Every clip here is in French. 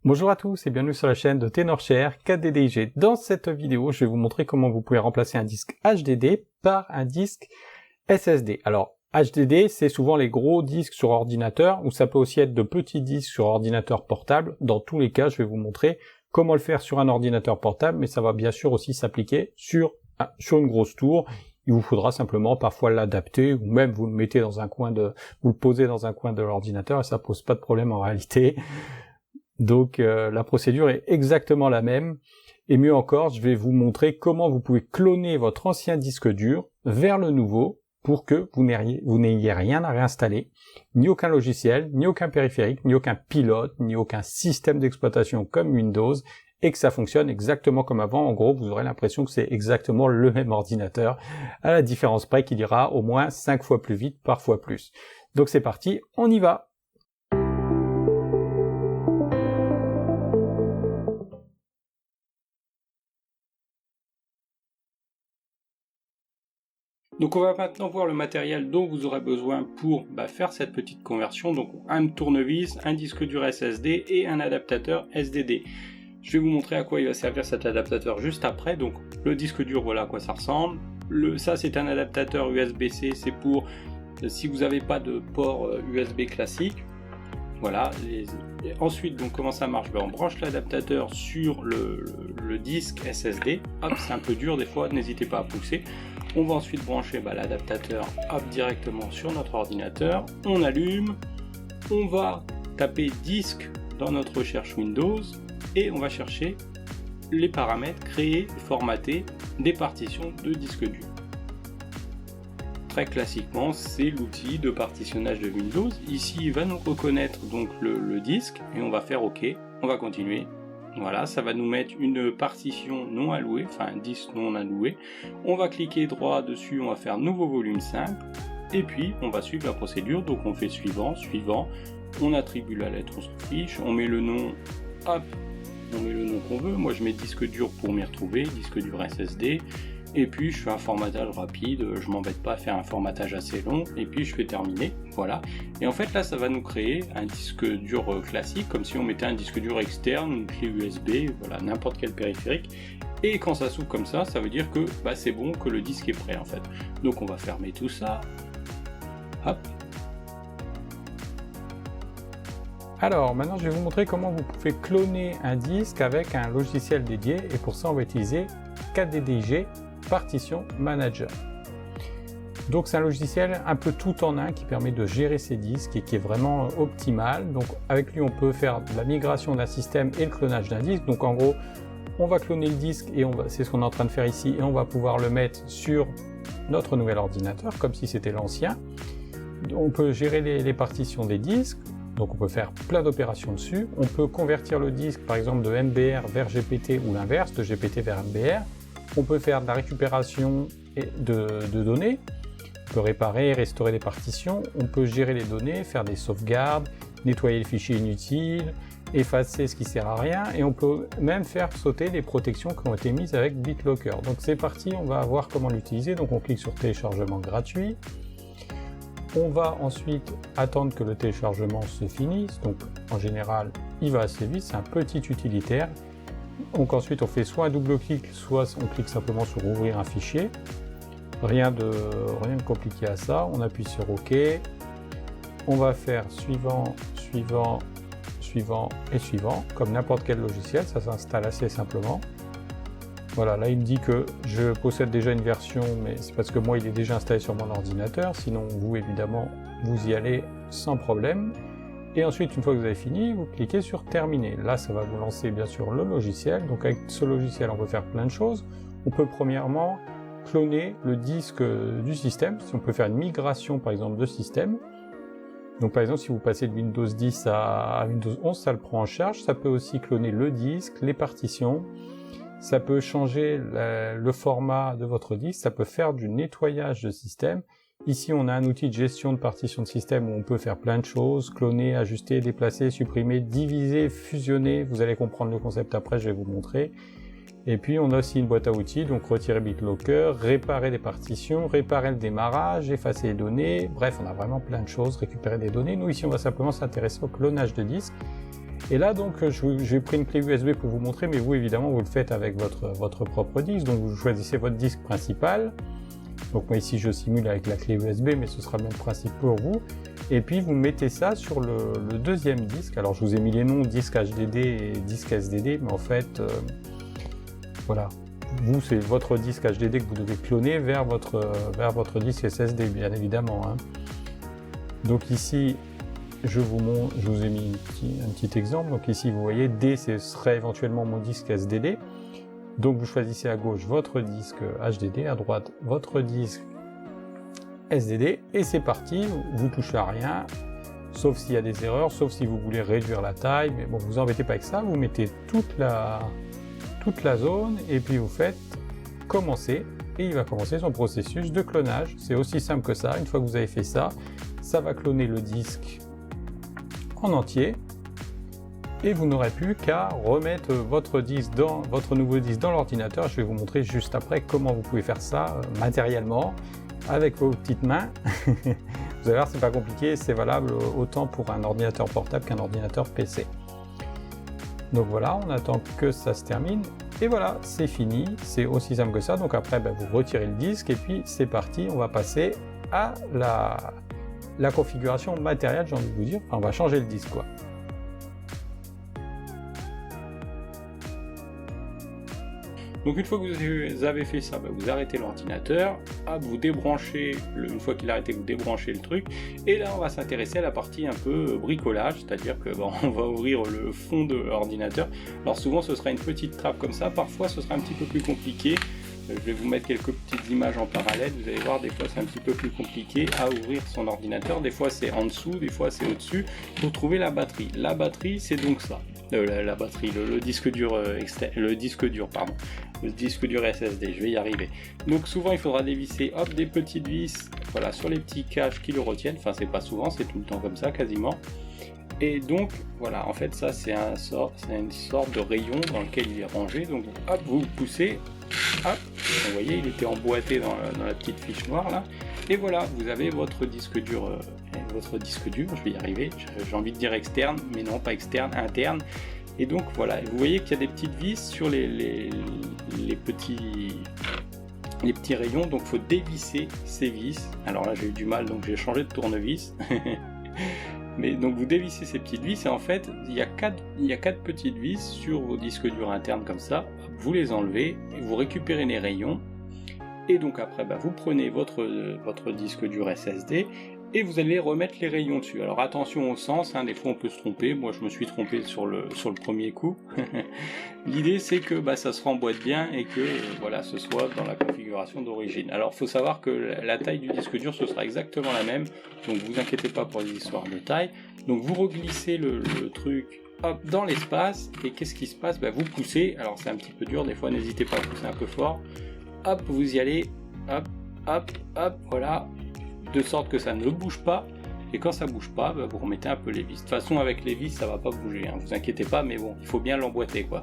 Bonjour à tous et bienvenue sur la chaîne de Tenorshare KDDIG. Dans cette vidéo, je vais vous montrer comment vous pouvez remplacer un disque HDD par un disque SSD. Alors, HDD, c'est souvent les gros disques sur ordinateur, ou ça peut aussi être de petits disques sur ordinateur portable. Dans tous les cas, je vais vous montrer comment le faire sur un ordinateur portable, mais ça va bien sûr aussi s'appliquer sur une grosse tour. Il vous faudra simplement parfois l'adapter, ou même vous le mettez dans un coin vous le posez dans un coin de l'ordinateur et ça pose pas de problème en réalité. Donc la procédure est exactement la même. Et mieux encore, je vais vous montrer comment vous pouvez cloner votre ancien disque dur vers le nouveau pour que vous n'ayez rien à réinstaller, ni aucun logiciel, ni aucun périphérique, ni aucun pilote, ni aucun système d'exploitation comme Windows, et que ça fonctionne exactement comme avant. En gros, vous aurez l'impression que c'est exactement le même ordinateur, à la différence près qu'il ira au moins 5 fois plus vite, parfois plus. Donc c'est parti, on y va! Donc on va maintenant voir le matériel dont vous aurez besoin pour faire cette petite conversion. Donc un tournevis, un disque dur SSD et un adaptateur SDD. Je vais vous montrer à quoi il va servir cet adaptateur juste après. Donc le disque dur, voilà à quoi ça ressemble. Ça c'est un adaptateur USB-C, c'est pour si vous n'avez pas de port USB classique. Voilà. Ensuite, donc comment ça marche? On branche l'adaptateur sur le disque SSD. Hop, c'est un peu dur des fois, n'hésitez pas à pousser. On va ensuite brancher l'adaptateur directement sur notre ordinateur. On allume, on va taper disque dans notre recherche Windows et on va chercher les paramètres, créer, formater des partitions de disque dur. Très classiquement, c'est l'outil de partitionnage de Windows. Ici, il va nous reconnaître donc le disque et on va faire OK. On va continuer. Voilà, ça va nous mettre une partition non allouée, enfin un disque non alloué. On va cliquer droit dessus, on va faire nouveau volume simple. Et puis, on va suivre la procédure. Donc, on fait suivant, suivant. On attribue la lettre, on se fiche. On met le nom, hop, on met le nom qu'on veut. Moi, je mets disque dur pour m'y retrouver, disque dur SSD. Et puis je fais un formatage rapide, je m'embête pas à faire un formatage assez long, et puis je fais terminer, voilà. Et en fait là ça va nous créer un disque dur classique, comme si on mettait un disque dur externe, une clé USB, voilà, n'importe quel périphérique. Et quand ça s'ouvre comme ça, ça veut dire que c'est bon, que le disque est prêt en fait. Donc on va fermer tout ça, hop. Alors maintenant je vais vous montrer comment vous pouvez cloner un disque avec un logiciel dédié, et pour ça on va utiliser KDDIG Partition Manager. Donc c'est un logiciel un peu tout en un qui permet de gérer ses disques et qui est vraiment optimal. Donc avec lui on peut faire de la migration d'un système et le clonage d'un disque. Donc en gros on va cloner le disque et c'est ce qu'on est en train de faire ici, et on va pouvoir le mettre sur notre nouvel ordinateur comme si c'était l'ancien. On peut gérer les partitions des disques. Donc on peut faire plein d'opérations dessus. On peut convertir le disque par exemple de MBR vers GPT ou l'inverse, de GPT vers MBR. On peut faire de la récupération de données. On peut réparer, restaurer des partitions. On peut gérer les données, faire des sauvegardes, nettoyer les fichiers inutiles, effacer ce qui sert à rien. Et on peut même faire sauter les protections qui ont été mises avec BitLocker. Donc c'est parti, on va voir comment l'utiliser. Donc on clique sur téléchargement gratuit. On va ensuite attendre que le téléchargement se finisse, donc en général il va assez vite, c'est un petit utilitaire. Donc ensuite on fait soit un double clic, soit on clique simplement sur ouvrir un fichier. Rien de compliqué à ça, on appuie sur OK. On va faire suivant, suivant, suivant et suivant, comme n'importe quel logiciel, ça s'installe assez simplement. Voilà, là il me dit que je possède déjà une version, mais c'est parce que moi il est déjà installé sur mon ordinateur, sinon vous évidemment vous y allez sans problème. Et ensuite une fois que vous avez fini, vous cliquez sur terminer. Là ça va vous lancer bien sûr le logiciel, donc avec ce logiciel on peut faire plein de choses. On peut premièrement cloner le disque du système, si on peut faire une migration par exemple de système. Donc par exemple si vous passez de Windows 10 à Windows 11, ça le prend en charge. Ça peut aussi cloner le disque, les partitions. Ça peut changer le format de votre disque, ça peut faire du nettoyage de système. Ici, on a un outil de gestion de partition de système où on peut faire plein de choses, cloner, ajuster, déplacer, supprimer, diviser, fusionner. Vous allez comprendre le concept après, je vais vous montrer. Et puis, on a aussi une boîte à outils, donc retirer BitLocker, réparer des partitions, réparer le démarrage, effacer les données. Bref, on a vraiment plein de choses, récupérer des données. Nous, ici, on va simplement s'intéresser au clonage de disques. Et là donc j'ai pris une clé USB pour vous montrer, mais vous évidemment vous le faites avec votre propre disque. Donc vous choisissez votre disque principal. Donc moi ici je simule avec la clé USB, mais ce sera le même principe pour vous. Et puis vous mettez ça sur le deuxième disque. Alors je vous ai mis les noms disque HDD et disque SDD, mais en fait voilà, vous c'est votre disque HDD que vous devez cloner vers votre disque SSD bien évidemment, hein. Donc ici je vous ai mis un petit exemple. Donc ici vous voyez D, ce serait éventuellement mon disque SDD. Donc vous choisissez à gauche votre disque HDD, à droite votre disque SDD, et c'est parti, vous touchez à rien, sauf s'il y a des erreurs, sauf si vous voulez réduire la taille, mais bon, vous embêtez pas avec ça, vous mettez toute la zone, et puis vous faites commencer, et il va commencer son processus de clonage. C'est aussi simple que ça. Une fois que vous avez fait ça, ça va cloner le disque en entier, et vous n'aurez plus qu'à remettre votre nouveau disque dans l'ordinateur. Je vais vous montrer juste après comment vous pouvez faire ça matériellement avec vos petites mains. Vous allez voir, c'est pas compliqué, c'est valable autant pour un ordinateur portable qu'un ordinateur PC. Donc voilà, on attend que ça se termine et voilà, c'est fini, c'est aussi simple que ça. Donc après vous retirez le disque et puis c'est parti, on va passer à la configuration matérielle, j'ai envie de vous dire. Enfin, on va changer le disque quoi. Donc une fois que vous avez fait ça, vous arrêtez l'ordinateur, vous débranchez, une fois qu'il a arrêté, vous débranchez le truc, et là on va s'intéresser à la partie un peu bricolage, c'est-à-dire que on va ouvrir le fond de l'ordinateur. Alors souvent ce sera une petite trappe comme ça, parfois ce sera un petit peu plus compliqué. Je vais vous mettre quelques petites images en parallèle, vous allez voir, des fois c'est un petit peu plus compliqué à ouvrir son ordinateur, des fois c'est en dessous, des fois c'est au-dessus, pour trouver la batterie. La batterie c'est donc ça, la batterie, le disque dur le disque dur SSD, je vais y arriver. Donc souvent il faudra dévisser des petites vis, voilà, sur les petits caches qui le retiennent, enfin c'est pas souvent, c'est tout le temps comme ça quasiment. Et donc voilà, en fait ça c'est une sorte de rayon dans lequel il est rangé, donc vous poussez, vous voyez il était emboîté dans la petite fiche noire là, et voilà, vous avez votre disque dur, je vais y arriver, j'ai envie de dire externe, mais non pas externe, interne. Et donc voilà, vous voyez qu'il y a des petites vis sur les petits rayons, donc il faut dévisser ces vis. Alors là j'ai eu du mal, donc j'ai changé de tournevis. Mais donc vous dévissez ces petites vis, et en fait il y a quatre petites vis sur vos disques durs internes comme ça. Vous les enlevez, et vous récupérez les rayons, et donc après vous prenez votre disque dur SSD, et vous allez remettre les rayons dessus. Alors attention au sens, des fois on peut se tromper, moi je me suis trompé sur le premier coup. L'idée c'est que ça se remboîte bien et que voilà, ce soit dans la configuration d'origine. Alors il faut savoir que la taille du disque dur ce sera exactement la même, donc vous inquiétez pas pour les histoires de taille. Donc vous reglissez le truc dans l'espace, et qu'est-ce qui se passe? Vous poussez, alors c'est un petit peu dur des fois, n'hésitez pas à pousser un peu fort, vous y allez, voilà, de sorte que ça ne bouge pas, et quand ça bouge pas, vous remettez un peu les vis. De toute façon avec les vis ça va pas bouger, vous inquiétez pas, mais bon, il faut bien l'emboîter quoi.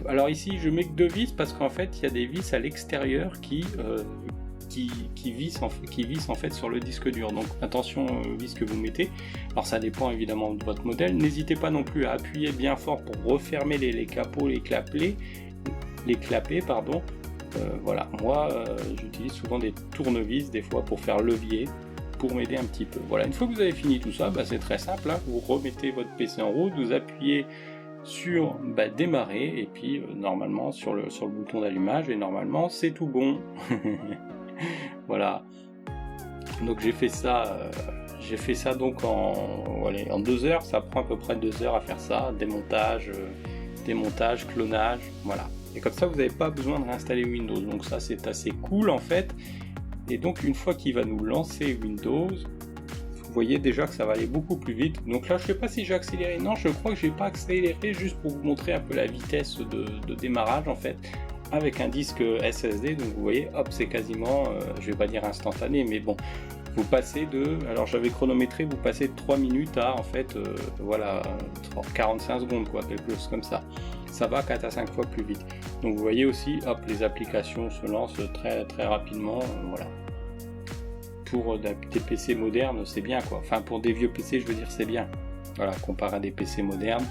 Alors ici je mets que 2 vis parce qu'en fait il y a des vis à l'extérieur qui vissent en fait sur le disque dur, donc attention aux vis que vous mettez. Alors ça dépend évidemment de votre modèle, n'hésitez pas non plus à appuyer bien fort pour refermer les capots, les clapets, voilà, moi j'utilise souvent des tournevis des fois pour faire levier, pour m'aider un petit peu. Voilà, une fois que vous avez fini tout ça, c'est très simple, vous remettez votre PC en route, vous appuyez sur démarrer, et puis normalement sur le bouton d'allumage, et normalement c'est tout bon. Voilà, donc j'ai fait ça donc en 2 heures, ça prend à peu près 2 heures à faire ça, démontage, clonage, voilà. Et comme ça vous n'avez pas besoin de réinstaller Windows, donc ça c'est assez cool en fait. Et donc une fois qu'il va nous lancer Windows, vous voyez déjà que ça va aller beaucoup plus vite. Donc là je sais pas si j'ai accéléré, non je crois que j'ai pas accéléré, juste pour vous montrer un peu la vitesse de démarrage en fait, avec un disque SSD. Donc vous voyez, c'est quasiment, je vais pas dire instantané, mais bon, vous passez alors j'avais chronométré, vous passez de 3 minutes à en fait, 45 secondes quoi, quelque chose comme ça. Ça va 4 à 5 fois plus vite. Donc vous voyez aussi, les applications se lancent très très rapidement, voilà. Pour des PC modernes, c'est bien quoi. Enfin pour des vieux PC, je veux dire, c'est bien. voilà, comparé à des PC modernes.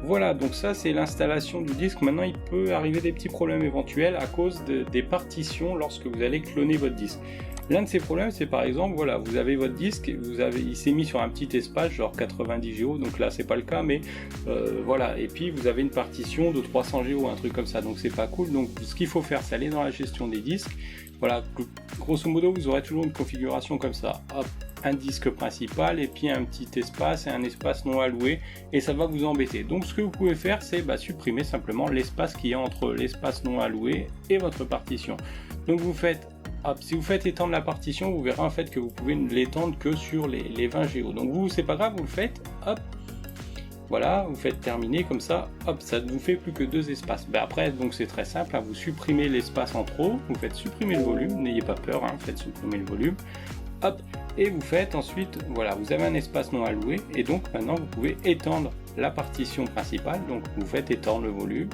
Voilà, donc ça c'est l'installation du disque. Maintenant il peut arriver des petits problèmes éventuels à cause des partitions lorsque vous allez cloner votre disque. L'un de ces problèmes, c'est par exemple, voilà, vous avez votre disque, il s'est mis sur un petit espace, genre 90 Go, donc là c'est pas le cas, mais voilà, et puis vous avez une partition de 300 Go, un truc comme ça, donc c'est pas cool. Donc ce qu'il faut faire, c'est aller dans la gestion des disques. Voilà, grosso modo, vous aurez toujours une configuration comme ça. Hop, un disque principal et puis un petit espace et un espace non alloué, et ça va vous embêter. Donc ce que vous pouvez faire, c'est supprimer simplement l'espace qui est entre l'espace non alloué et votre partition. Donc vous faites hop, si vous faites étendre la partition, vous verrez en fait que vous pouvez ne l'étendre que sur les 20 Go. Donc vous, c'est pas grave, vous le faites, hop, voilà, vous faites terminer comme ça, hop, ça ne vous fait plus que 2 espaces. Après, donc c'est très simple, hein, vous supprimez l'espace en trop, vous faites supprimer le volume, n'ayez pas peur, hein, faites supprimer le volume, hop, et vous faites ensuite, voilà, vous avez un espace non alloué, et donc maintenant vous pouvez étendre la partition principale, donc vous faites étendre le volume.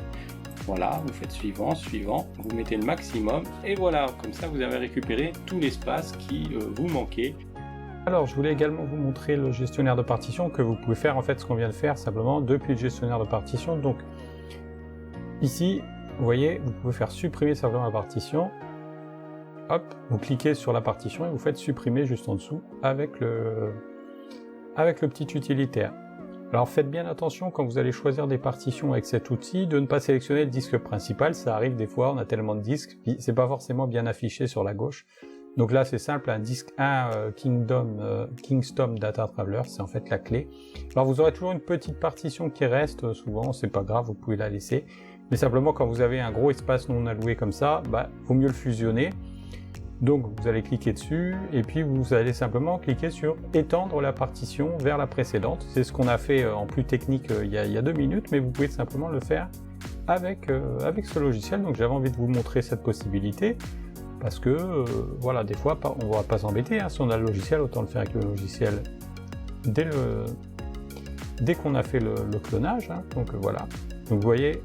Voilà, vous faites suivant, vous mettez le maximum, et voilà, comme ça vous avez récupéré tout l'espace qui vous manquait. Alors, je voulais également vous montrer le gestionnaire de partition, que vous pouvez faire en fait ce qu'on vient de faire simplement depuis le gestionnaire de partition. Donc, ici, vous voyez, vous pouvez faire supprimer simplement la partition. Hop, vous cliquez sur la partition et vous faites supprimer juste en dessous avec le petit utilitaire. Alors faites bien attention quand vous allez choisir des partitions avec cet outil de ne pas sélectionner le disque principal. Ça arrive des fois, on a tellement de disques, c'est pas forcément bien affiché sur la gauche. Donc là c'est simple, un disque 1 Kingston Data Traveler, c'est en fait la clé. Alors vous aurez toujours une petite partition qui reste, souvent c'est pas grave, vous pouvez la laisser. Mais simplement quand vous avez un gros espace non alloué comme ça, vaut mieux le fusionner. Donc vous allez cliquer dessus et puis vous allez simplement cliquer sur étendre la partition vers la précédente. C'est ce qu'on a fait en plus technique il y a 2 minutes, mais vous pouvez simplement le faire avec ce logiciel. Donc j'avais envie de vous montrer cette possibilité parce que voilà, des fois on ne va pas s'embêter, hein. Si on a le logiciel, autant le faire avec le logiciel dès qu'on a fait le clonage, hein. Donc voilà, donc vous voyez,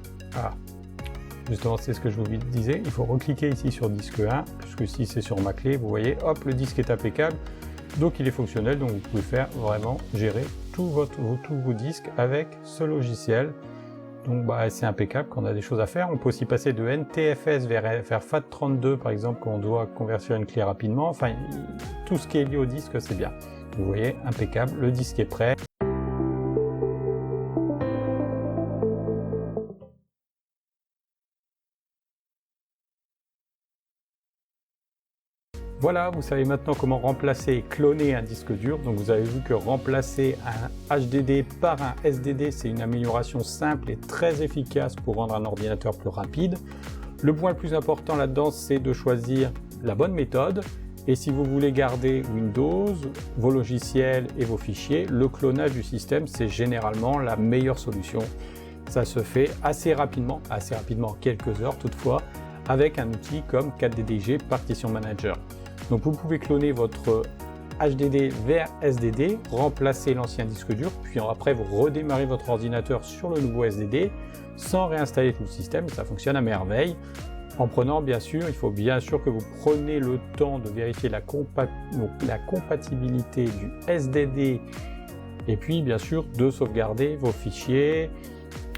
justement, c'est ce que je vous disais, il faut recliquer ici sur disque 1, puisque ici c'est sur ma clé, vous voyez, hop, le disque est impeccable, donc il est fonctionnel, donc vous pouvez faire vraiment gérer tous vos disques avec ce logiciel. Donc c'est impeccable quand on a des choses à faire. On peut aussi passer de NTFS vers FAT32 par exemple, quand on doit convertir une clé rapidement, enfin tout ce qui est lié au disque c'est bien. Vous voyez, impeccable, le disque est prêt. Voilà, vous savez maintenant comment remplacer et cloner un disque dur. Donc vous avez vu que remplacer un HDD par un SDD, c'est une amélioration simple et très efficace pour rendre un ordinateur plus rapide. Le point le plus important là-dedans, c'est de choisir la bonne méthode. Et si vous voulez garder Windows, vos logiciels et vos fichiers, le clonage du système, c'est généralement la meilleure solution. Ça se fait assez rapidement, en quelques heures toutefois, avec un outil comme 4DDiG Partition Manager. Donc vous pouvez cloner votre HDD vers SDD, remplacer l'ancien disque dur, puis après vous redémarrez votre ordinateur sur le nouveau SDD sans réinstaller tout le système, ça fonctionne à merveille. En prenant bien sûr, il faut bien sûr que vous preniez le temps de vérifier la compatibilité du SDD et puis bien sûr de sauvegarder vos fichiers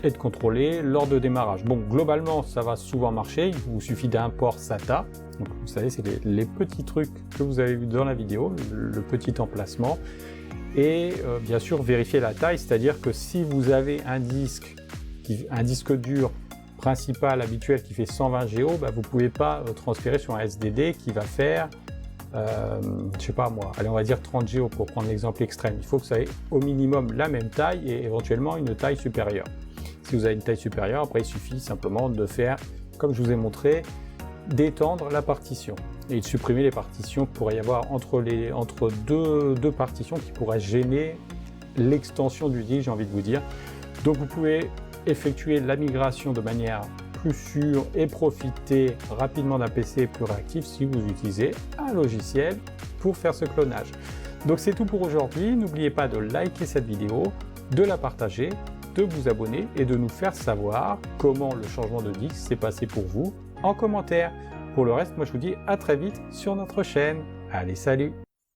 et de contrôler lors de démarrage. Bon, globalement ça va souvent marcher, il vous suffit d'un port SATA. Donc vous savez, c'est les petits trucs que vous avez vu dans la vidéo, le petit emplacement. Et bien sûr, vérifier la taille, c'est-à-dire que si vous avez un disque dur principal habituel qui fait 120 Go, vous ne pouvez pas transférer sur un SDD qui va faire, je sais pas moi, allez on va dire 30 Go pour prendre l'exemple extrême. Il faut que ça ait au minimum la même taille et éventuellement une taille supérieure. Si vous avez une taille supérieure, après il suffit simplement de faire, comme je vous ai montré, d'étendre la partition et de supprimer les partitions qu'il pourrait y avoir entre deux partitions qui pourraient gêner l'extension du disque, j'ai envie de vous dire. Donc vous pouvez effectuer la migration de manière plus sûre et profiter rapidement d'un PC plus réactif si vous utilisez un logiciel pour faire ce clonage. Donc c'est tout pour aujourd'hui, n'oubliez pas de liker cette vidéo, de la partager, de vous abonner et de nous faire savoir comment le changement de disque s'est passé pour vous en commentaire. Pour le reste, moi je vous dis à très vite sur notre chaîne. Allez, salut!